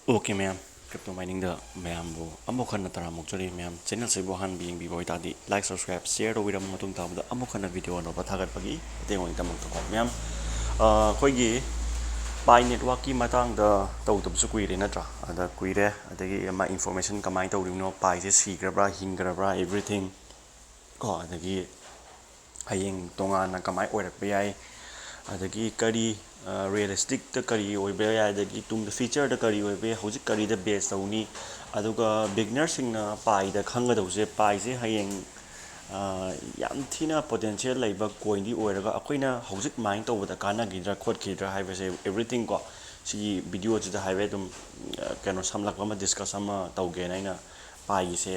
Okay, ma'am. Crypto mining the ma'am bo amok khana tara mok chori ma'am channel se bo han being bi boy ta di like subscribe share do wiram matung ta da amok khana video no ba thagat pagi te ngoi ta mok to ma'am khoi gi pai network ki matang da tau tum su kui re na tra ada kui re adagi ma information kamai tau ri no pai se si gra bra hing gra bra everything ko adagi hayeng tonga na kamai oirak pe ai adagi kari realistic ta kari oiba ya adagi tung the feature da kari oiba hojik kari da base tauni aduga beginner sing na pai da khanga dause pai se hayeng yam thina potential laiba coin di oiraga akoina hojik mine tawda kana gidra khot khidra haibase everything ko si video ji da haibe dum kano samlak ma discuss ama tawge naina pai se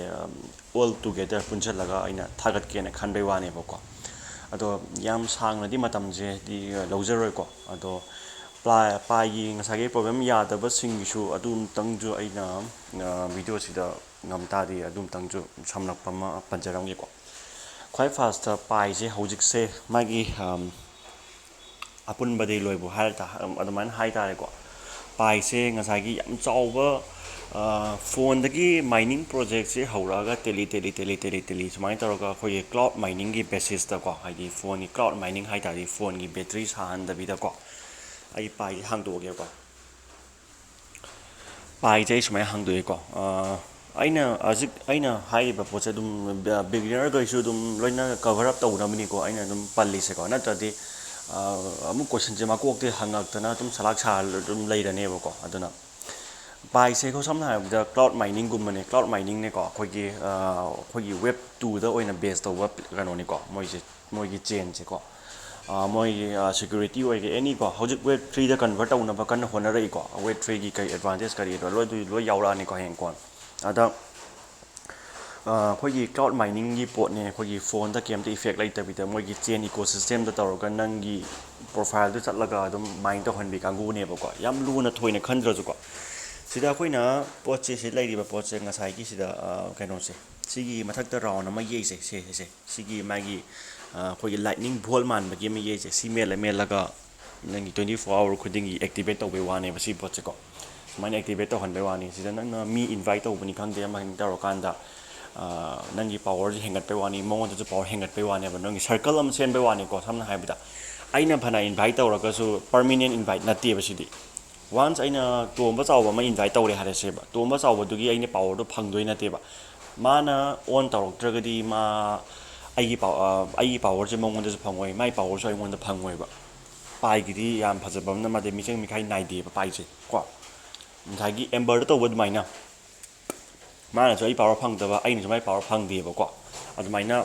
all together punchalaga aina thagat ke na khanbai wane bako ado yam sang na di matam je di lawzeroi ko ado pai gi ngasage problem yadaba sing su adum tangju aina video sida ngamta di adum tangju samlak pama panjaram gi ko khwai fast pai je hojik se magi apun badi loibu halta aduman hai tare ko pai se ngasagi yam chawba phone dagi mining project se hauraga teli sumai taraga khoi cloud mining gi basis ta ko haidi phone ni cloud mining hai tari phone gi battery sahan da bi da ko ai pai hang do ge ko pai je sumai hang do ko aina haiba poche dum beginner ga isu dum loina cover up tawna mini ko aina dum palli se ko na tadi amu question je ma ko te hangak tana dum salak sa dum leirane ba ko aduna pai se ko samna da cloud mining gum mane cloud mining ne ko khoi web 2 da oina base tawa kano ni ko moi gi chain se ko moi security oi ge any ko hojik web 3 da convert tawna ba kan hona rai ko web 3 gi kai advantage kari do lo yaura ni ko heng kon ada khoi cloud mining gi pot ne khoi phone da kem te effect lai ta bi da moi gi chain ecosystem da tar ga nang gi profile da chatlaga dum mine to hon bi kangu ne ba ko yam lu na thoina khandra ju ko sida khoina pot che se lai ri ba pot che ngasai gi sida kaino se sigi mathak ta round ma ye se sigi magi khoi lightning ball man ba gi ma ye se si mel la ga nang 24 hour khuding gi activate to be one ba si pot che ko mine activate to hon be wani sida nang mi invite to bani khang de ma hin ta ro kan da nangi power ji hengat pe wani mongon ju power hengat pe wani ba nangi circle am sen be wani ko samna hai bida aina phana invite to ra ka su permanent invite na te ba sidi once aina tomba chaw ma invite to re hare se ba tomba chaw du gi aina power do phang doi na te ba mana on to ra ga di ma ai power je mongon ju phangoi mai power so ai mon da phangoi ba pai gi di yam phajabam na ma de mi cheng mi khai nai de ba pai je ko ngai gi ember to wad mai na mana so ai power phang da ba ai ni so mai power phang de ba ko adumaina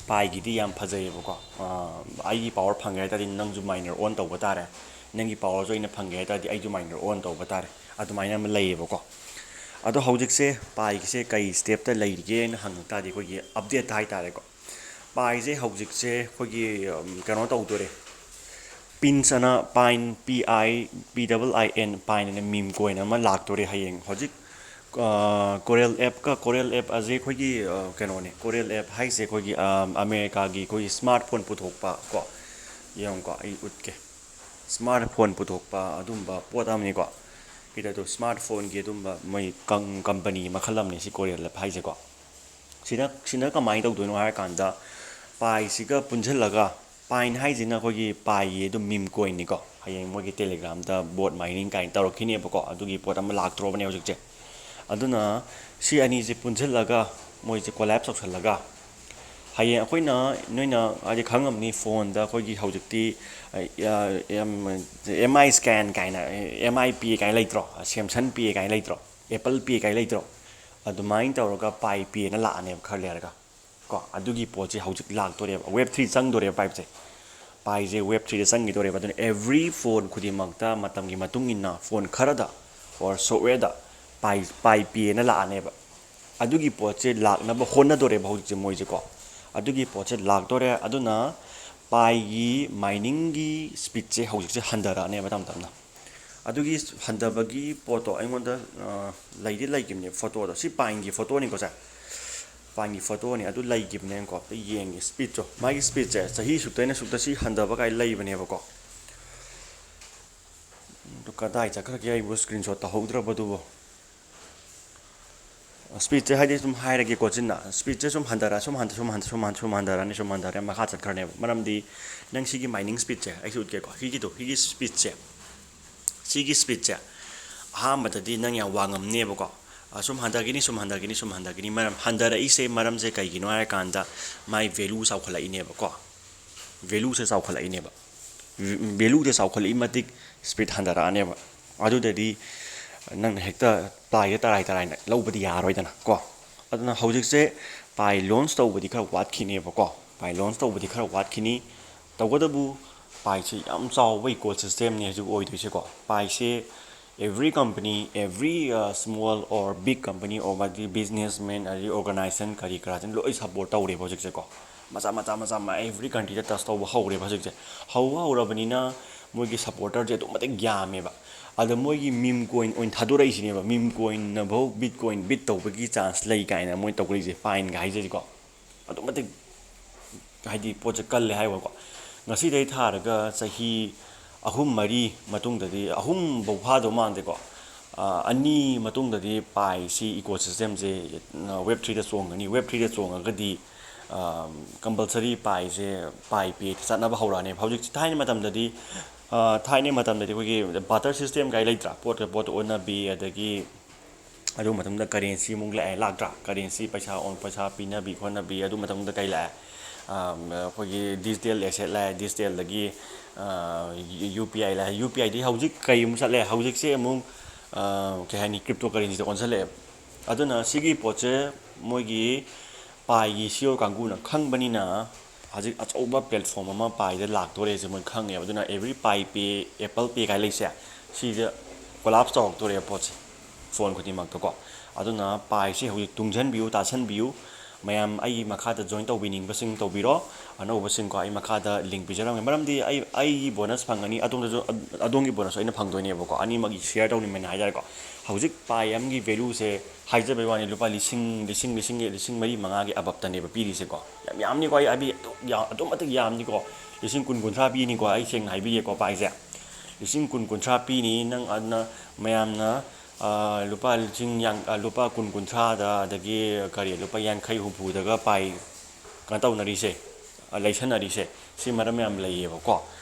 pai gi di yam phajai ba ko ai power phang ga ta din nang ju miner on to ba tare nangi power so ina phang ga ta di ai ju miner on to ba tare adumaina ma lei ba ko ado hojik se pai gi se kai step ta lei ge na hang ta di ko gi update hai tare ko pai se hojik se ko gi kano to to re pin sana pine PIN pine na mim coin ama lak to re hayeng hojik Coral app aje khoi kano ne Coral app hai se khoi America gi khoi smartphone puthok pa ko yong ko ai ut ke smartphone puthok pa adum ba potam ni ko kita to smartphone gi adum ba mai company makhalam ne si Coral app hai se ko sina ka mai to do no ha kan da pai si ga punjal laga pine hai jina khoi pai ye dum mim coin ni ko hayeng mo gi telegram da bot mining kain tawrok khini ba ko adu gi potam lak tro bane hojik je aduna si ani je punjalaga moi je collapse opsalaga haye akoina noina aje khangam ni phone da khoi hojikti mi scan kaina mip kai leitro samsung p kai leitro apple p kai leitro adumain tawraga pai p na la ne kharleraga ko adugi poche hojik lak tore web 3 chang dore pipe je pai je web 3 chang gi dore badun every phone khudi makta matam gi matung inna phone kharada or software da pai pi na la ne ba adugi poche lak na ba honna dore ba hojik moi je ko adugi poche lak dore aduna pai gi mining gi speed je hojik je handara ne ba tam tam na adugi handaba gi photo aingonda laidi laigimne photo da si pai gi photo ni ko sa pai gi photo ni adu laigimne ko te yeng speed jo mai speed je sahi sukta si handaba kai lai bane ba ko ꯀꯗꯥꯏ ꯆꯠꯈ꯭ꯔꯒꯦ ꯑꯩꯕꯨ screenshot ꯇꯧꯍꯧꯗ꯭ꯔꯕꯗꯨꯕꯨ ꯁ꯭ꯄꯤꯠꯁꯦ ꯍꯥꯏꯗꯤ ꯁꯨꯝ ꯍꯥꯏꯔꯒꯦꯀꯣ ꯆꯤꯟꯅ ꯁ꯭ꯄꯤꯠꯁꯦ ꯁꯨꯝ ꯍꯟꯊꯔ ꯁꯨꯝ ꯍꯟꯊꯔꯅꯤ ꯃꯈꯥ ꯆꯠꯈ꯭ꯔꯅꯦꯕ ꯃꯔꯝꯗꯤ ꯅꯪ ꯁꯤꯒꯤ ꯃꯥꯏꯅꯤꯡ ꯁ꯭ꯄꯤꯠꯁꯦ ꯑꯩꯁꯨ ꯎꯠꯀꯦꯀꯣ ꯁꯤꯒꯤ ꯁ꯭ꯄꯤꯠꯁꯦ ꯑꯍꯥꯟꯕꯗꯗꯤ ꯅꯪ ꯌꯥꯝ ꯋꯥꯡꯉꯝꯅꯦꯕꯀꯣ ꯁꯨꯝ ꯍꯟꯊꯈꯤꯅꯤ ꯃꯔꯝ ꯍꯟꯊꯔꯛꯏꯁꯦ ꯃꯔꯝꯁꯦ ꯀꯩꯒꯤꯅೋ ꯍꯥꯏꯔꯀꯥꯟꯗ ꯃꯥꯏ ꯚꯦꯂꯨ ꯆꯥꯎꯈꯠꯂꯛꯏꯅꯦꯕꯀꯣ ꯚꯦꯂꯨꯁꯦ ꯆꯥꯎꯈꯠꯂꯛꯏꯅꯦꯕ ꯚꯦꯂꯨꯁꯦ ꯆꯥꯎꯈꯠꯂꯛꯏ ꯃꯇꯤꯛ ꯁ꯭ꯄꯤꯠ ꯍꯟꯊꯔꯛꯑꯅꯦꯕ ꯑꯗꯨꯗꯗꯤ ꯅꯪꯅ ꯍꯦꯛꯇ ꯄꯥꯏꯗ ꯇꯔꯥꯏꯅ ꯂꯧꯕꯗꯤ ꯌꯥꯔꯣꯏꯗꯅ ꯀꯣ ꯑꯗꯨꯅ ꯍꯧꯖꯤꯛꯁꯦ ꯄꯥꯏ ꯂꯣꯟꯁ ꯇꯧꯕꯗꯤ ꯈꯔ ꯋꯥꯠꯈꯤꯅꯦꯕꯀꯣ ꯄꯥꯏ ꯂꯣꯟꯁ ꯇꯧꯕꯗꯤ ꯈꯔ ꯋꯥꯠꯈꯤꯅꯤ ꯇꯧꯕꯇꯕꯨ ꯄꯥꯏꯁꯦ ꯌꯥꯝ ꯆꯥꯎꯕ ꯏꯀꯣ ꯁꯤꯁꯇꯦꯝꯅꯤ ꯍꯧꯖꯤꯛ ꯑꯣꯏꯗꯣꯏꯁꯦꯀꯣ ꯄꯥꯏꯁꯦ every company every small or big company or businessman ꯑꯗꯒꯤ organization ꯀꯔꯤ ꯀꯔꯥꯁꯤꯡ ꯂꯣꯏ ꯁꯞꯄꯣꯔꯠ ꯇꯧꯔꯦꯕ ꯍꯧꯖꯤꯛꯁꯦꯀꯣ ꯃꯆꯥ every countryꯗ ꯇꯆ ꯇꯧꯕ ꯍꯧꯔꯦꯕ ꯍꯧꯖꯤꯛꯁꯦ ꯍꯧꯔꯕꯅꯤꯅ ꯃꯣꯏꯒꯤ ꯁꯞꯄꯣꯔꯇꯔꯁꯦ ꯑꯗꯨꯛ ꯃꯇꯤꯛ ꯌꯥꯝꯃꯦꯕ ꯑꯗ ꯃꯣꯏꯒꯤ ꯃꯤꯝ ꯀꯣꯏꯟ ꯑꯣꯏꯅ ꯊꯥꯗꯣꯔꯛꯏꯁꯤꯅꯦꯕ ꯃꯤꯝ ꯀꯣꯏꯟꯅꯐꯧ ꯕꯤꯠ ꯀꯣꯏꯟ ꯕꯤꯠ ꯇꯧꯕꯒꯤ ꯆꯥꯟꯁ ꯂꯩ ꯀꯥꯏꯅ ꯃꯣꯏ ꯇꯧꯔꯛꯏꯁꯦ ꯄꯥꯏꯟꯒ ꯍꯥꯏꯖꯔꯤꯀꯣ ꯑꯗꯨꯛ ꯃꯇꯤꯛ ꯍꯥꯏꯗꯤ ꯄꯣꯠꯁꯦ ꯀꯜꯂꯦ ꯍꯥꯏꯕꯀꯣ ꯉꯁꯤꯗꯩ ꯊꯥꯔꯒ ꯆꯍꯤ 3-4 ꯃꯇꯨꯡꯗꯗꯤ 3 ꯐꯥꯎ ꯐꯥꯗꯧ ꯃꯥꯟꯗꯦꯀꯣ 2 ꯃꯇꯨꯡꯗꯗꯤ ꯄꯥꯏꯁꯤ ꯏꯀꯣ ꯁꯤꯁꯇꯦꯝꯁꯦ ꯋꯦꯕ 3ꯗ ꯆꯣꯡꯒꯅꯤ ꯋꯦꯕ 3ꯗ ꯆꯣꯡꯉꯒꯗꯤ ꯀꯝꯄꯜꯁꯔꯤ ꯄꯥꯏꯁꯦ ꯄꯥꯏ ꯄꯦ ꯆꯠꯅꯕ ꯍꯧꯔꯛꯑꯅꯦꯕ ꯍꯧꯖꯤꯛ ꯊꯥꯏꯅ ꯃꯇꯝꯗꯗꯤ ꯑꯩꯈꯣꯏꯒꯤ ꯕꯥꯇꯔ ꯁꯤꯁꯇꯦꯝ ꯀꯥꯏ ꯂꯩꯇ꯭ꯔꯥ ꯄꯣꯠꯀ ꯄꯣꯠꯇ ꯑꯣꯟꯅꯕꯤ ꯑꯗꯒꯤ ꯑꯗꯨ ꯃꯇꯝꯗ ꯀꯔꯦꯟꯁꯤ ꯑꯃꯨꯛ ꯂꯥꯛꯇ꯭ꯔꯥ ꯀꯔꯦꯟꯁꯤ ꯄꯩꯁꯥ ꯄꯤꯅꯕꯤ ꯈꯣꯠꯅꯕꯤ ꯑꯗꯨ ꯃꯇꯝꯗ ꯀꯩ ꯂꯥꯛꯑꯦ ꯑꯩꯈꯣꯏꯒꯤ ꯗꯤꯖꯤꯇꯦꯜ ꯑꯦꯁꯦꯠ ꯂꯥꯛꯑꯦ ꯗꯤꯖꯤꯇꯦꯜꯗꯒꯤ ꯌꯨ ꯄꯤ ꯑꯥꯏ ꯂꯥꯛꯑꯦ ꯌꯨ ꯄꯤ ꯑꯥꯏꯗꯒꯤ ꯍꯧꯖꯤꯛ ꯀꯩ ꯑꯃꯨꯛ ꯆꯠꯂꯦ ꯍꯧꯖꯤꯛꯁꯦ ꯑꯃꯨꯛ ꯀꯩ ꯍꯥꯏꯅꯤ ꯀ꯭ꯔꯤꯞꯇꯣ ꯀꯔꯦꯟꯁꯤꯗ ꯑꯣꯟꯁꯤꯜꯂꯛꯑꯦ ꯑꯗꯨꯅ ꯁꯤꯒꯤ ꯄꯣꯠꯁꯦ ꯃꯣꯏꯒꯤ ꯄꯥꯏꯒꯤ ꯁꯤꯑꯣ ꯀꯥꯡꯕꯨꯅ ꯈꯪꯕꯅꯤꯅ ꯍꯧꯖꯤꯛ ꯑꯆꯧꯕ ꯄ꯭ꯂꯦꯠꯐꯣꯝ ꯑꯃ ꯄꯥꯏꯗ ꯂꯥꯛꯇꯣꯔꯦꯁꯦ ꯃꯣꯏ ꯈꯪꯉꯦꯕ ꯑꯗꯨꯅ ꯑꯦꯕ꯭ꯔꯤ ꯄꯥꯏ ꯄꯦ ꯑꯦꯄꯜ ꯄꯦ ꯀꯥꯏ ꯂꯩꯁꯦ ꯁꯤꯗ ꯀꯣꯂꯥꯞꯁ ꯇꯧꯔꯛꯇꯣꯔꯦꯕ ꯄꯣꯠꯁꯦ ꯐꯣꯟ ꯈꯨꯗꯤꯡꯃꯛꯇꯀꯣ ꯑꯗꯨꯅ ꯄꯥꯏꯁꯦ ꯍꯧꯖꯤꯛ ꯇꯨꯡꯁꯤꯟꯕꯤꯌꯨ ꯇꯥꯁꯟꯕꯤꯌꯨ ꯃꯌꯥꯝ ꯑꯩꯒꯤ ꯃꯈꯥꯗ ꯖꯣꯏꯟ ꯇꯧꯕꯤꯅꯤꯡꯕꯁꯤꯡ ꯇꯧꯕꯤꯔꯣ ꯑꯅꯧꯕꯁꯤꯡꯀꯣ ꯑꯩ ꯃꯈꯥꯗ ꯂꯤꯡ ꯄꯤꯖꯔꯝꯒꯦ ꯃꯔꯝꯗꯤ ꯑꯩꯒꯤ ꯕꯣꯅꯁ ꯐꯪꯒꯅꯤ ꯑꯗꯣꯝꯗꯁꯨ ꯑꯗꯣꯝꯒꯤ ꯕꯣꯅꯁꯁꯨ ꯑꯩꯅ ꯐꯪꯗꯣꯏꯅꯦꯕꯀꯣ ꯑꯅꯤꯃꯛꯒꯤ ꯁꯤꯌꯔ ꯇꯧꯅꯤꯡꯕꯅꯤ ꯍꯥꯏꯇꯥꯔꯦꯀꯣ ꯍꯧꯖꯤꯛ ꯄꯥꯏ ꯑꯃꯒꯤ ꯚꯦꯂꯨꯁꯦ ꯍꯥꯏꯖꯕꯩ ꯋꯥꯅꯤ ꯂꯨꯄꯥ 4-5ꯒꯤ ꯑꯕꯞꯇꯅꯦꯕ ꯄꯤꯔꯤꯁꯦꯀꯣ ꯌꯥꯝ ꯌꯥꯝꯅꯤꯀꯣ ꯑꯩ ꯑꯗꯨꯛ ꯃꯇꯤꯛ ꯌꯥꯝꯅꯤꯀꯣ 10-20-30 ꯄꯤꯅꯤꯀꯣ ꯑꯩ ꯁꯦꯡꯅ ꯍꯥꯏꯕꯤꯒꯦꯀꯣ ꯄꯥꯏꯁꯦ 10-20-30 ꯄꯤꯅꯤ ꯅꯪ ꯑꯗꯨꯅ ꯃꯌꯥꯝꯅ ꯂꯨꯄꯥ 10-20-30ꯗ ꯑꯗꯒꯤ ꯂꯨꯄꯥ 50-60ꯗꯒ ꯄꯥꯏ ꯀꯩꯅꯣ ꯇꯧꯅꯔꯤꯁꯦ ꯂꯩꯁꯟꯅꯔꯤꯁꯦ ꯁꯤ ꯃꯔꯝ ꯌꯥꯝ ꯂꯩꯌꯦꯕꯀꯣ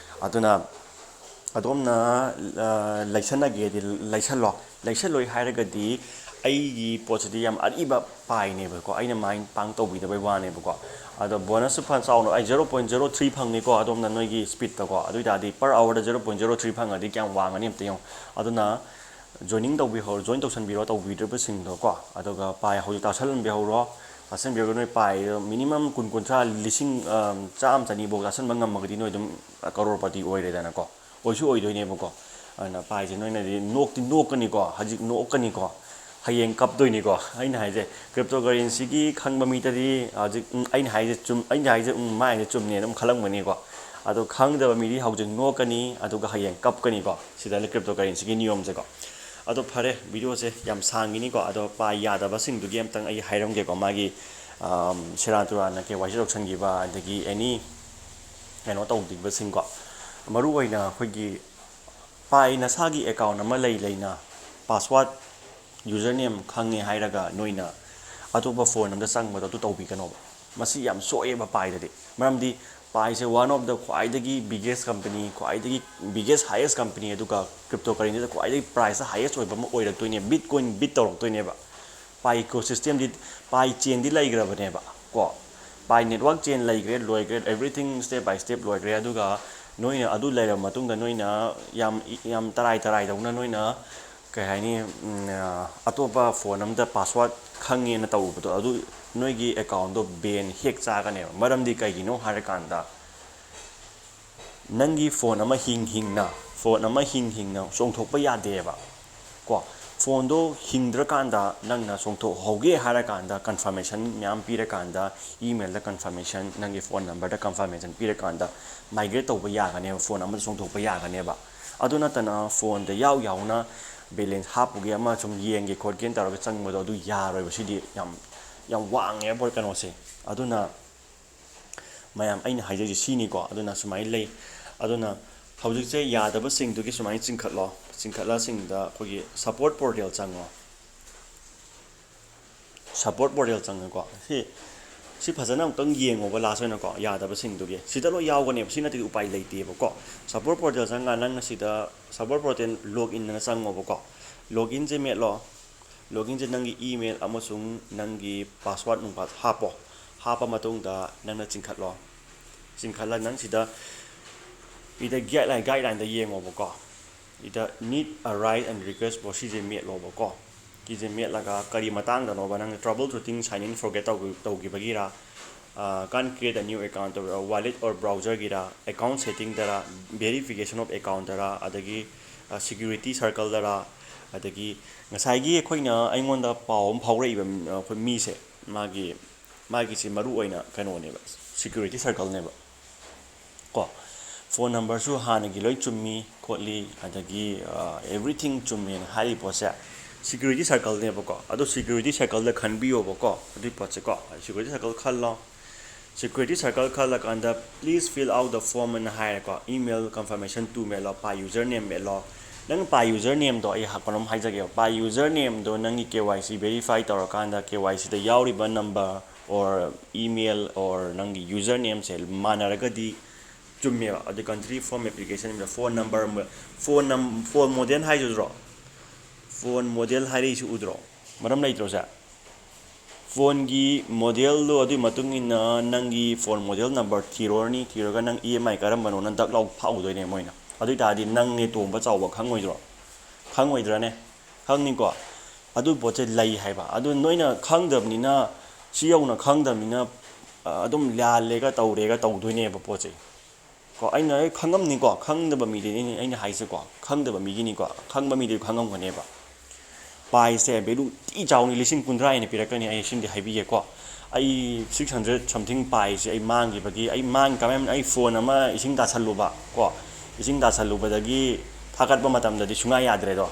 ꯑꯗꯨꯅ ꯑꯗꯣꯝꯅ ꯂꯩꯁꯟꯅꯒꯦꯗꯤ ꯂꯩꯁꯜꯂꯣꯏ ꯍꯥꯏꯔꯒꯗꯤ ꯑꯩꯒꯤ ꯄꯣꯠꯁꯤꯗꯤ ꯌꯥꯝ ꯑꯔꯤꯕ ꯄꯥꯏꯅꯦꯕꯀꯣ ꯑꯩꯅ ꯃꯥꯏꯟ ꯄꯥꯡ ꯇꯧꯕꯤꯗꯕꯩ ꯋꯥꯅꯦꯕꯀꯣ ꯑꯗꯣ ꯕꯣꯅꯁꯁꯨ ꯆꯥꯎꯅ ꯑꯩ 0.03 ꯐꯪꯅꯤꯀꯣ ꯑꯗꯣꯝꯅ ꯅꯣꯏꯒꯤ ꯁ꯭ꯄꯤꯠꯇꯀꯣ ꯑꯗꯨ ꯑꯣꯏꯇꯥꯔꯗꯤ ꯄꯔ ꯑꯋꯔꯗ 0.03 ꯐꯪꯉꯗꯤ ꯀꯌꯥꯝ ꯋꯥꯡꯉꯅꯤ ꯑꯝꯇ ꯌꯦꯡꯉꯨ ꯑꯗꯨꯅ ꯖꯣꯏꯟ ꯇꯧꯁꯟꯕꯤꯔꯣ ꯇꯧꯕꯤꯗ꯭ꯔꯤꯕꯁꯤꯡꯗꯣꯀꯣ ꯑꯗꯨꯒ ꯄꯥꯏ ꯍꯧꯖꯤꯛ ꯇꯥꯁꯟꯕꯤꯍꯧꯔꯣ ꯅꯣꯏ ꯄꯥꯏ ꯃꯤꯅꯤꯃꯝ 20-30 100-200 ꯇꯥꯁꯟꯕ ꯉꯝꯃꯒꯗꯤ ꯅꯣꯏ ꯑꯗꯨꯝ ꯀꯔꯣꯔꯄꯇꯤ ꯑꯣꯏꯔꯦꯗꯅꯀꯣ ꯑꯣꯏꯗꯣꯏꯅꯦꯕꯀꯣ ꯑꯗꯨꯅ ꯄꯥꯏꯁꯦ ꯅꯣꯏꯅꯗꯤ ꯅꯣꯛꯀꯅꯤꯀꯣ ꯍꯧꯖꯤꯛ ꯅꯣꯛꯀꯅꯤꯀꯣ ꯍꯌꯦꯡ ꯀꯞꯇꯣꯏꯅꯤꯀꯣ ꯑꯩꯅ ꯍꯥꯏꯁꯦ ꯀ꯭ꯔꯤꯞꯇꯣ ꯀꯔꯦꯟꯁꯤꯒꯤ ꯈꯪꯕ ꯃꯤꯗꯗꯤ ꯍꯧꯖꯤꯛ ꯑꯩꯅ ꯍꯥꯏꯁꯦ ꯃꯥꯏꯁꯦ ꯆꯨꯝꯅꯦ ꯑꯗꯨꯝ ꯈꯜꯂꯝꯒꯅꯤꯀꯣ ꯑꯗꯣ ꯈꯪꯗꯕ ꯃꯤꯗꯤ ꯍꯧꯖꯤꯛ ꯅꯣꯛꯀꯅꯤ ꯑꯗꯨꯒ ꯍꯌꯦꯡ ꯀꯞꯀꯅꯤꯀꯣ ꯁꯤꯗ ꯀ꯭ꯔꯤꯞꯇꯣ ꯀꯔꯦꯟꯁꯤꯒꯤ ꯅꯤꯌꯣꯝꯁꯦꯀꯣ ꯑꯗꯣ ꯐꯔꯦ ꯚꯤꯗꯤꯑꯣꯁꯦ ꯌꯥꯝ ꯁꯥꯡꯈꯤꯅꯤꯀꯣ ꯑꯗꯣ ꯄꯥꯏ ꯌꯥꯗꯕꯁꯤꯡꯗꯨꯒꯤ ꯑꯝꯇꯪ ꯑꯩ ꯍꯥꯏꯔꯝꯒꯦꯀꯣ ꯃꯥꯒꯤ ꯁꯦꯔꯥꯟ ꯇꯨꯔꯥꯟꯅ KYC ꯇꯧꯁꯟꯈꯤꯕ ꯑꯗꯒꯤ ꯑꯦꯅꯤ ꯀꯩꯅꯣ ꯇꯧꯈꯤꯕꯁꯤꯡꯀꯣ ꯃꯔꯨꯑꯣꯏꯅ ꯑꯩꯈꯣꯏꯒꯤ ꯄꯥꯏ ꯅꯁꯥꯒꯤ ꯑꯦꯀꯥꯎꯟ ꯑꯃ ꯂꯩꯅ ꯄꯥꯁꯋꯥꯔꯗ ꯌꯨꯖꯔ ꯅꯦꯝ ꯈꯪꯉꯦ ꯍꯥꯏꯔꯒ ꯅꯣꯏꯅ ꯑꯇꯣꯞꯄ ꯐꯣꯟ ꯑꯃꯗ ꯆꯪꯕꯗꯣ ꯑꯗꯨ ꯇꯧꯕꯤꯒꯅꯣꯕ ꯃꯁꯤ ꯌꯥꯝ ꯁꯣꯛꯑꯦꯕ ꯄꯥꯏꯗꯗꯤ ꯃꯔꯝꯗꯤ ꯄꯥꯏꯁꯦ ꯋꯥꯟ ꯑꯣꯐ ꯗ ꯈ꯭ꯋꯥꯏꯗꯒꯤ ꯕꯤꯒꯦꯁ ꯀꯝꯄꯅꯤ ꯈ꯭ꯋꯥꯏꯗꯒꯤ ꯕꯤꯒꯦꯁ ꯍꯥꯏꯌꯦꯁ ꯀꯝꯄꯅꯤ ꯑꯗꯨꯒ ꯀ꯭ꯔꯤꯞꯇꯣ ꯀꯔꯦꯟꯁꯤꯗ ꯈ꯭ꯋꯥꯏꯗꯒꯤ ꯄ꯭ꯔꯥꯏꯁꯇ ꯍꯥꯏꯌꯦꯁ ꯑꯣꯏꯕ ꯑꯃ ꯑꯣꯏꯔꯛꯇꯣꯏꯅꯦ ꯕꯤꯠ ꯀꯣꯏꯟ ꯕꯤꯠ ꯇꯧꯔꯛꯇꯣꯏꯅꯦꯕ ꯄꯥꯏ ꯏꯀꯣ ꯁꯤꯁꯇꯦꯝꯗꯤ ꯄꯥꯏ ꯆꯦꯟꯗꯤ ꯂꯩꯈ꯭ꯔꯕꯅꯦꯕ ꯀꯣ ꯄꯥꯏ ꯅꯦꯠꯋꯥꯔꯛ ꯆꯦꯟ ꯂꯩꯈ꯭ꯔꯦ ꯂꯣꯏꯈ꯭ꯔꯦ ꯑꯦꯕ꯭ꯔꯤꯊꯤꯡ ꯁ꯭ꯇꯦꯞ ꯕꯥꯏ ꯁ꯭ꯇꯦꯞ ꯂꯣꯏꯈ꯭ꯔꯦ ꯑꯗꯨꯒ ꯅꯣꯏꯅ ꯑꯗꯨ ꯂꯩꯔꯕ ꯃꯇꯨꯡꯗ ꯅꯣꯏꯅ ꯌꯥꯝ ꯇꯔꯥꯏꯗꯧꯅ ꯅꯣꯏꯅ ꯀꯩ ꯍꯥꯏꯅꯤ ꯑꯇꯣꯞꯄ ꯐꯣꯟ ꯑꯃꯗ ꯄꯥꯁꯋꯥꯔꯗ ꯈꯪꯉꯦꯅ ꯇꯧꯕꯗꯣ ꯑꯗꯨ ꯅꯣꯏꯒꯤ ꯑꯦꯀꯥꯎꯟꯗꯣ ꯕꯦꯟ ꯍꯦꯛ ꯆꯥꯒꯅꯦꯕ ꯃꯔꯝꯗꯤ ꯀꯩꯒꯤꯅೋ ꯍꯥꯏꯔꯀꯥꯟꯗ ꯅꯪꯒꯤ ꯐꯣꯟ ꯑꯃ ꯍꯤꯡꯅ ꯆꯣꯡꯊꯣꯛꯄ ꯌꯥꯗꯦꯕ ꯀꯣ ꯐꯣꯟꯗꯣ ꯍꯤꯡꯗ꯭ꯔꯀꯥꯟꯗ ꯅꯪꯅ ꯆꯣꯡꯊꯣꯛꯍꯧꯒꯦ ꯍꯥꯏꯔꯀꯥꯟꯗ ꯀꯟꯐꯔꯃꯦꯁꯟ ꯃꯌꯥꯝ ꯄꯤꯔꯀꯥꯟꯗ ꯏꯃꯦꯜꯗ ꯀꯟꯐꯔꯃꯦꯁꯟ ꯅꯪꯒꯤ ꯐꯣꯟ ꯅꯝꯕꯔꯗ ꯀꯟꯐꯔꯃꯦꯁꯟ ꯄꯤꯔꯀꯥꯟꯗ ꯃꯥꯏꯒ꯭ꯔꯦꯠ ꯇꯧꯕ ꯌꯥꯒꯅꯦꯕ ꯐꯣꯟ ꯑꯃꯗ ꯆꯣꯡꯊꯣꯛꯄ ꯌꯥꯒꯅꯦꯕ ꯑꯗꯨ ꯅꯠꯇꯅ ꯐꯣꯟꯗ ꯌꯥꯎꯅ ꯕꯦꯂꯦꯟꯁ ꯍꯥꯞꯄꯨꯒꯦ ꯑꯃ ꯁꯨꯝ ꯌꯦꯡꯒꯦ ꯈꯣꯠꯀꯦꯅ ꯇꯧꯔꯒ ꯆꯪꯕꯗꯣ ꯑꯗꯨ ꯌꯥꯔꯣꯏꯕ ꯁꯤꯗꯤ ꯌꯥꯝ ꯋꯥꯡꯉꯦꯕ ꯀꯩꯅꯣꯁꯦ ꯑꯗꯨꯅ ꯃꯌꯥꯝ ꯑꯩꯅ ꯍꯥꯏꯖꯔꯤꯁꯦ ꯁꯤꯅꯤꯀꯣ ꯑꯗꯨꯅ ꯁꯨꯃꯥꯏꯅ ꯂꯩ ꯑꯗꯨꯅ ꯍꯧꯖꯤꯛꯁꯦ ꯌꯥꯗꯕꯁꯤꯡꯗꯨꯒꯤ ꯁꯨꯃꯥꯏꯅ ꯆꯤꯡꯈꯠꯂꯁꯤꯡꯗ ꯑꯩꯈꯣꯏꯒꯤ ꯁꯞꯄꯣꯔꯠ ꯄꯣꯔꯇꯦꯜ ꯆꯪꯉꯣ ꯁꯞꯄꯣꯔꯠ ꯄꯣꯔꯇꯦꯜ ꯆꯪꯉꯀꯣ ꯁꯤ ꯐꯖꯅ ꯑꯃꯨꯛꯇꯪ ꯌꯦꯡꯉꯣꯕ ꯂꯥꯁ ꯑꯣꯏꯅꯀꯣ ꯌꯥꯗꯕꯁꯤꯡꯗꯨꯒꯤ ꯁꯤꯗ ꯂꯣꯏ ꯌꯥꯎꯒꯅꯦꯕ ꯁꯤ ꯅꯠꯇꯗꯤ ꯎꯄꯥꯏ ꯂꯩꯇꯦꯕꯀꯣ ꯁꯞꯄꯣꯔꯠ ꯄꯣꯔꯇꯦꯜ ꯆꯪꯉꯀꯥꯟꯗ ꯅꯪꯅ ꯁꯤꯗ ꯁꯞꯄꯣꯔꯠ ꯄꯣꯔꯇꯦꯜ ꯂꯣꯒ ꯏꯟꯅ ꯆꯪꯉꯣꯕꯀꯣ ꯂꯣꯒ ꯏꯟꯁꯦ ꯃꯦꯠꯂꯣ ꯂꯣꯒ ꯏꯟꯁꯦ ꯅꯪꯒꯤ ꯏꯃꯦꯜ ꯑꯃꯁꯨꯡ ꯅꯪꯒꯤ ꯄꯥꯁꯋꯥꯔꯗ ꯅꯨꯡꯄꯥ ꯍꯥꯞꯄꯣ ꯍꯥꯞꯄ ꯃꯇꯨꯡꯗ ꯅꯪꯅ ꯆꯤꯡꯈꯠꯂꯣ ꯆꯤꯡꯈꯠꯂ ꯅꯪ ꯁꯤꯗ ꯏꯗ ꯒꯥꯏꯗꯂꯥꯏꯟꯗ ꯌꯦꯡꯉꯣꯕꯀꯣ ꯏꯗ ꯅꯤꯠ ꯑ ꯔꯥꯏꯠ ꯑꯦꯟ ꯔꯤꯀ꯭ꯋꯦꯁ ꯐꯣꯔ ꯁꯤꯁꯦ ꯃꯦꯠꯂꯣꯕꯀꯣ ꯁꯤꯁꯦ ꯃꯦꯠꯂꯒ ꯀꯔꯤ ꯃꯇꯥꯡꯗꯅꯣꯕ ꯅꯪꯅ troubleshooting sign in forget ꯇꯧꯈꯤꯕꯒꯤꯔ can create a new account wallet or ꯕ꯭ꯔꯥꯎꯖꯔꯒꯤꯔ ꯑꯦꯀꯥꯎꯟ ꯁꯦꯠꯇꯤꯡꯗꯔ ꯚꯦꯔꯤꯐꯤꯀꯦꯁꯟ ꯑꯣꯐ ꯑꯦꯀꯥꯎꯟꯗꯔ ꯑꯗꯒꯤ ꯁꯦꯀ꯭ꯌꯨꯔꯤꯇꯤ ꯁꯥꯔꯀꯜꯗꯔ ꯑꯗꯒꯤ ꯉꯁꯥꯏꯒꯤ ꯑꯩꯈꯣꯏꯅ ꯑꯩꯉꯣꯟꯗ ꯄꯥꯎ ꯑꯃ ꯐꯥꯎꯔꯛꯏꯕ ꯑꯩꯈꯣই ꯃꯤꯁꯦ ꯃꯥꯒꯤꯁꯤ ꯃꯔꯨ ꯑꯣꯏꯅ ꯀꯩꯅꯣꯅꯦꯕ ꯁꯦꯀ꯭ꯌꯨꯔꯤꯇꯤ ꯁꯥꯔꯀꯜꯅꯦꯕ ꯀꯣ ꯐꯣꯟ ꯅꯝꯕꯔꯁꯨ ꯍꯥꯟꯅꯒꯤ ꯂꯣꯏ ꯆꯨꯝꯃꯤ ꯈꯣꯠꯂꯤ ꯑꯗꯒꯤ ꯑꯦꯕ꯭ꯔꯤꯊꯤꯡ ꯆꯨꯝꯃꯦꯅ ꯍꯥꯏꯔꯤꯕ ꯄꯣꯠꯁꯦ ꯁꯦꯀ꯭ꯌꯨꯔꯤꯇꯤ ꯁꯥꯔꯀꯜꯅꯦꯕꯀꯣ ꯑꯗꯣ ꯁꯦꯀ꯭ꯌꯨꯔꯤꯇꯤ ꯁꯥꯔꯀꯜꯗ ꯈꯟꯕꯤꯌꯣꯕꯀꯣ ꯑꯗꯨꯒꯤ ꯄꯣꯠꯁꯦꯀꯣ ꯁꯦꯀ꯭ꯌꯨꯔꯤꯇꯤ ꯁꯥꯔꯀꯜ ꯈꯜꯂꯣ ꯁꯦꯀ꯭ꯌꯨꯔꯤꯇꯤ ꯁꯥꯔꯀꯜ ꯈꯜꯂꯀꯥꯟꯗ please fill out the form ꯑꯅ ꯍꯥꯏꯔꯦꯀꯣ ꯏꯃꯦꯜ ꯀꯟꯐꯔꯃꯦꯁꯟ ꯇꯨ ꯃꯦꯜꯂꯣ ꯄꯥꯏ ꯌꯨꯖꯔ ꯅꯦꯝ ꯃꯦꯜꯂꯣ ꯅꯪ ꯄꯥꯏ ꯌꯨꯖꯔ ꯅꯦꯝꯗꯣ ꯑꯩ ꯀꯩꯅꯣꯝ ꯍꯥꯏꯖꯒꯦꯕ ꯄꯥꯏ ꯌꯨꯖꯔ ꯅꯦꯝꯗꯣ ꯅꯪꯒꯤ KYC ꯚꯦꯔꯤꯐꯥꯏ ꯇꯧꯔꯀꯥꯟꯗ KYCꯗ ꯌꯥꯎꯔꯤꯕ ꯅꯝꯕꯔ ꯑꯣꯔ ꯏꯃꯦꯜ ꯑꯣꯔ ꯅꯪꯒꯤ ꯌꯨꯖꯔ ꯅꯦꯝꯁꯦ ꯃꯥꯟꯅꯔꯒꯗꯤ ꯆꯨꯝꯃꯦꯕ ꯑꯗꯩ country form application phone number phone model ꯍꯥꯏꯖꯗ꯭ꯔꯣ ꯐꯣꯟ ꯃꯣꯗꯦꯜ ꯍꯥꯏꯔꯛꯏꯁꯤ ꯎꯗ꯭ꯔꯣ ꯃꯔꯝ ꯂꯩꯇ꯭ꯔꯣꯁꯦ ꯐꯣꯟꯒꯤ ꯃꯣꯗꯦꯜꯗꯣ ꯑꯗꯨꯒꯤ ꯃꯇꯨꯡ ꯏꯟꯅ ꯅꯪꯒꯤ ꯐꯣꯟ ꯃꯣꯗꯦꯜ ꯅꯝꯕꯔ ꯊꯤꯔꯨꯔꯅꯤ ꯊꯤꯔꯒ ꯅꯪ EMI ꯀꯔꯝꯕꯅꯣꯅ ꯗꯛ ꯂꯥꯎ ꯐꯥꯎꯗꯣꯏꯅꯦ ꯃꯣꯏꯅ ꯑꯗꯨ ꯑꯣꯏꯇꯥꯔꯗꯤ ꯅꯪꯅꯦ ꯇꯣꯡꯕ ꯆꯥꯎꯕ ꯈꯪꯉꯣꯏꯗ꯭ꯔꯅꯦ ꯈꯪꯅꯤꯀꯣ ꯑꯗꯨ ꯄꯣꯠꯁꯦ ꯂꯩ ꯍꯥꯏꯕ ꯑꯗꯨ ꯅꯣꯏꯅ ꯈꯪꯗꯕꯅꯤꯅ ꯁꯤ ꯌꯧꯅ ꯈꯪꯗꯕꯅꯤ나 ꯑꯗꯨꯝ ꯂꯥꯜꯂꯦꯒ ꯇꯧꯔꯦꯒ ꯇꯧꯗꯣꯏꯅꯦꯕ ꯄꯣꯠꯁꯦ ꯀꯣ ꯑꯩꯅ ꯈꯪꯉꯝꯅꯤꯀꯣ ꯈꯪꯗꯕ ꯃꯤꯗꯤ ꯑꯩꯅ ꯍꯥꯏꯁꯦꯀꯣ ꯈꯪꯗꯕ ꯃꯤꯒꯤꯅꯤꯀꯣ ꯈꯪꯕ ꯃꯤꯗꯤ ꯈꯪꯉꯝꯒꯅꯦꯕ ꯄꯥꯏꯁꯦ ꯚꯦꯂꯨ ꯊꯤ ꯆꯥꯎꯅꯤ 1,900 ꯍꯥꯏꯅ ꯄꯤꯔꯛꯀꯅꯤ ꯑꯩ ꯁꯤꯃꯗꯤ ꯍꯥꯏꯕꯤꯒꯦꯀꯣ ꯑꯩ 600 ꯁꯝꯊꯤꯡ ꯄꯥꯏꯁꯦ ꯑꯩ ꯃꯥꯡꯈꯤꯕꯒꯤ ꯀꯃꯥꯏꯅ ꯑꯩ ꯐꯣꯟ ꯑꯃ ꯏꯁꯤꯡ ꯇꯥꯁꯜꯂꯨꯕ ꯀꯣ ꯏꯁꯤꯡ ꯇꯥꯁꯜꯂꯨꯕꯗꯒꯤ ꯊꯥꯒꯠꯄ ꯃꯇꯝꯗꯗꯤ ꯁꯨꯡꯌꯥ ꯌꯥꯗ꯭ꯔꯦꯗꯣ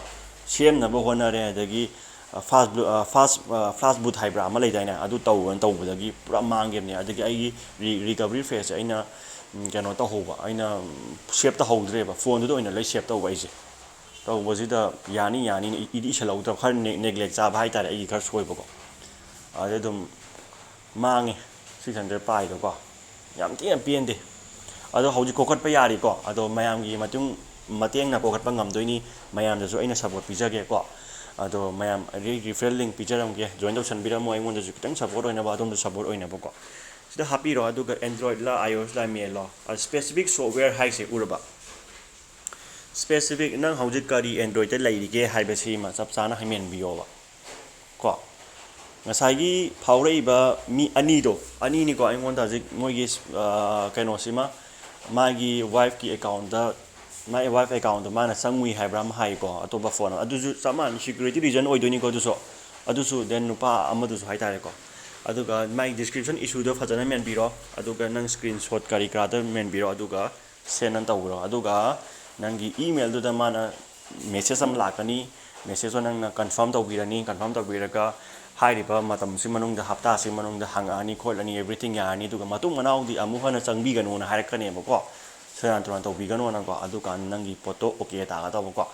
ꯁꯦꯝꯅꯕ ꯍꯣꯠꯅꯔꯦ ꯑꯗꯒꯤ ꯐꯥꯁ ꯕꯨꯠ ꯍꯥꯏꯕ꯭ꯔꯥ ꯑꯃ ꯂꯩꯗꯥꯏꯅꯦ ꯑꯗꯨ ꯇꯧꯕꯗꯒꯤ ꯄꯨꯔꯥ ꯃꯥꯡꯈꯤꯕꯅꯦ ꯑꯗꯒꯤ ꯑꯩꯒꯤ ꯔꯤꯀꯕꯔꯤ ꯐꯦꯁꯁꯦ ꯑꯩꯅ ꯀꯩꯅꯣ ꯇꯧꯍꯧꯕ ꯑꯩꯅ ꯁꯦꯞ ꯇꯧꯍꯧꯗ꯭ꯔꯦꯕ ꯐꯣꯟꯗꯨꯗ ꯑꯣꯏꯅ ꯂꯣꯏ ꯁꯦꯞ ꯇꯧꯕ ꯑꯩꯁꯦ ꯇꯧꯕꯁꯤꯗ ꯌꯥꯅꯤ ꯏꯗꯤ ꯏꯁꯜꯍꯧꯗꯕ ꯈꯔ ꯅꯦꯒ꯭ꯂꯦꯛ ꯆꯥꯕ ꯍꯥꯏꯇꯥꯔꯦ ꯑꯩꯒꯤ ꯈꯔ ꯁꯣꯏꯕꯀꯣ ꯑꯗꯩ ꯑꯗꯨꯝ ꯃꯥꯡꯉꯦ 600 ꯄꯥꯏꯗꯣꯀꯣ ꯌꯥꯝ ꯊꯤꯅ ꯄꯦꯟꯗꯦ ꯑꯗꯣ ꯍꯧꯖꯤꯛ ꯀꯣꯛꯈꯠꯄ ꯌꯥꯔꯤꯀꯣ ꯑꯗꯣ ꯃꯌꯥꯝꯒꯤ ꯃꯇꯦꯡꯅ ꯀꯣꯛꯈꯠꯄ ꯉꯝꯗꯣꯏꯅꯤ ꯃꯌꯥꯝꯗꯁꯨ ꯑꯩꯅ ꯁꯞꯄꯣꯔꯠ ꯄꯤꯖꯒꯦꯀꯣ ꯑꯗꯣ ꯃꯌꯥꯝ ꯔꯤꯐꯔꯦꯜ ꯂꯤꯡꯛ ꯄꯤꯖꯔꯝꯒꯦ ꯖꯣꯏꯟ ꯇꯧꯁꯟꯕꯤꯔꯝꯃꯣ ꯑꯩꯉꯣꯟꯗꯁꯨ ꯈꯤꯇꯪ ꯁꯞꯄꯣꯔꯠ ꯑꯣꯏꯅꯕ ꯑꯗꯣꯝꯗ ꯁꯞꯄꯣꯔꯠ ꯑꯣꯏꯅꯕꯀꯣ ꯁꯤꯗ ꯍꯥꯞꯄꯤꯔꯣ ꯑꯗꯨꯒ ꯑꯦꯟꯗ꯭ꯔꯣꯏꯗꯂ iOSꯂ ꯃꯦꯜꯂꯣ ꯁ꯭ꯄꯦꯁꯤꯐꯤꯛ ꯁꯣꯐꯋꯦꯌꯔ ꯍꯥꯏꯁꯦ ꯎꯔꯕ ꯁ꯭ꯄꯦꯁꯤꯐꯤꯛ ꯅꯪ ꯍꯧꯖꯤꯛ ꯀꯔꯤ ꯑꯦꯟꯗ꯭ꯔꯣꯏꯗꯇ ꯂꯩꯔꯤꯒꯦ ꯍꯥꯏꯕꯁꯤꯃ ꯆꯞ ꯆꯥꯅ ꯍꯥꯏꯃꯦꯟꯕꯤꯌꯣꯕ ꯀꯣ ꯉꯁꯥꯏꯒꯤ ꯐꯥꯎꯔꯛꯏꯕ ꯃꯤ ꯑꯅꯤꯅꯤꯀꯣ ꯑꯩꯉꯣꯟꯗ ꯍꯧꯖꯤꯛ ꯃꯣꯏꯒꯤ ꯀꯩꯅꯣꯁꯤꯃ ꯃꯥꯒꯤ ꯋꯥꯏꯐꯀꯤ ꯑꯦꯀꯥꯎꯟꯗ ꯃꯥꯒꯤ ꯋꯥꯏꯐ ꯑꯦꯀꯥꯎꯟꯗꯣ ꯃꯥꯅ ꯆꯪꯉꯨꯏ ꯍꯥꯏꯕ꯭ꯔꯥ ꯑꯃ ꯍꯥꯏꯀꯣ ꯑꯇꯣꯞꯄ ꯐꯣꯟ ꯑꯃ ꯑꯗꯨꯁꯨ ꯆꯞ ꯃꯥꯟꯅꯩ ꯁꯦꯀ꯭ꯌꯨꯔꯤꯇꯤ ꯔꯤꯖꯟ ꯑꯣꯏꯗꯣꯏꯅꯤꯀꯣ ꯑꯗꯨꯁꯨ ꯗꯦꯟ ꯅꯨꯄꯥ ꯑꯃꯗꯨꯁꯨ ꯍꯥꯏꯇꯥꯔꯦꯀꯣ ꯑꯗꯨꯒ ꯃꯥꯒꯤ ꯗꯤꯁꯀ꯭ꯔꯤꯞꯁꯟ ꯏꯁꯨꯗꯣ ꯐꯖꯅ ꯃꯦꯟꯕꯤꯔꯣ ꯑꯗꯨꯒ ꯅꯪ ꯁ꯭ꯀ꯭ꯔꯤꯟ ꯁꯣꯠ ꯀꯔꯤ ꯀꯔꯥꯗ ꯃꯦꯟꯕꯤꯔꯣ ꯑꯗꯨꯒ ꯁꯦꯟ ꯇꯧꯕꯤꯔꯣ ꯑꯗꯨꯒ ꯅꯪꯒꯤ ꯏꯃꯦꯜꯗꯨꯗ ꯃꯥꯅ ꯃꯦꯁꯦꯖ ꯑꯃ ꯂꯥꯛꯀꯅꯤ ꯃꯦꯁꯦꯖꯇꯣ ꯅꯪꯅ ꯀꯟꯐꯥꯔꯝ ꯇꯧꯕꯤꯔꯅꯤ ꯀꯟꯐꯥꯔꯝ ꯇꯧꯕꯤꯔꯒ ꯍꯥꯏꯔꯤꯕ ꯃꯇꯝꯁꯤ ꯃꯅꯨꯡꯗ ꯍꯞꯇꯥꯁꯤ ꯃꯅꯨꯡꯗ ꯍꯪꯉꯛꯑꯅꯤ ꯈꯣꯠꯂꯅꯤ ꯑꯦꯕ꯭ꯔꯤꯊꯤꯡ ꯌꯥꯔꯅꯤ ꯑꯗꯨꯒ ꯃꯇꯨꯡ ꯃꯅꯥꯎꯗꯤ ꯑꯃꯨꯛ ꯍꯟꯅ ꯆꯪꯕꯤꯒꯅꯨꯅ ꯍꯥꯏꯔꯛꯀꯅꯦꯕꯀꯣ ꯁꯦꯔꯥꯟ ꯇꯨꯔꯥꯟ ꯇꯧꯕꯤꯒꯅꯣꯅꯀꯣ ꯑꯗꯨꯀꯥꯟꯗ ꯅꯪꯒꯤ ꯄꯣꯠꯇꯣ ꯑꯣꯀꯦ ꯇꯥꯒꯗꯧꯕꯀꯣ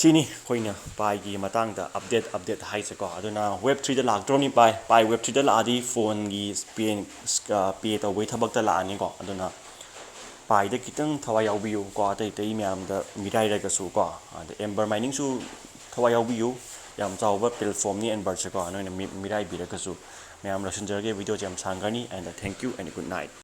ꯁꯤꯅꯤ ꯑꯩꯈꯣꯏꯅ ꯄꯥꯏꯒꯤ ꯃꯇꯥꯡꯗ ꯑꯞꯗꯦꯠ ꯍꯥꯏꯁꯦꯀꯣ ꯑꯗꯨꯅ ꯋꯦꯕ 3ꯗ ꯂꯥꯛꯇ꯭ꯔꯣꯅꯤ ꯄꯥꯏ ꯋꯦꯕ 3ꯗ ꯂꯥꯛꯑꯗꯤ ꯐꯣꯟꯒꯤ ꯄꯦ ꯇꯧꯕꯒꯤ ꯊꯕꯛꯇ ꯂꯥꯛꯑꯅꯤꯀꯣ ꯑꯗꯨꯅ ꯄꯥꯏꯗ ꯈꯤꯇꯪ ꯊꯋꯥꯏ ꯌꯥꯎꯕꯤꯌꯨ ꯀꯣ ꯑꯇꯩ ꯃꯌꯥꯝꯗ ꯃꯤꯔꯥꯏꯔꯒꯁꯨ ꯀꯣ ꯑꯗ ꯑꯦꯝꯕꯔ ꯃꯥꯏꯅꯤꯡꯁꯨ ꯊꯋꯥꯏ ꯌꯥꯎꯕꯤꯌꯨ ꯌꯥꯝ ꯆꯥꯎꯕ ꯄ꯭ꯂꯦꯠꯐꯣꯝꯅꯤ ꯑꯦꯝꯕꯔꯁꯦꯀꯣ ꯅꯣꯏꯅ ꯃꯤꯔꯥꯏꯕꯤꯔꯒꯁꯨ ꯃꯌꯥꯝ ꯂꯣꯏꯁꯤꯟꯖꯔꯒꯦ ꯚꯤꯗꯤꯑꯣꯁꯦ ꯌꯥꯝ ꯁꯥꯡꯒꯅꯤ and thank you and good night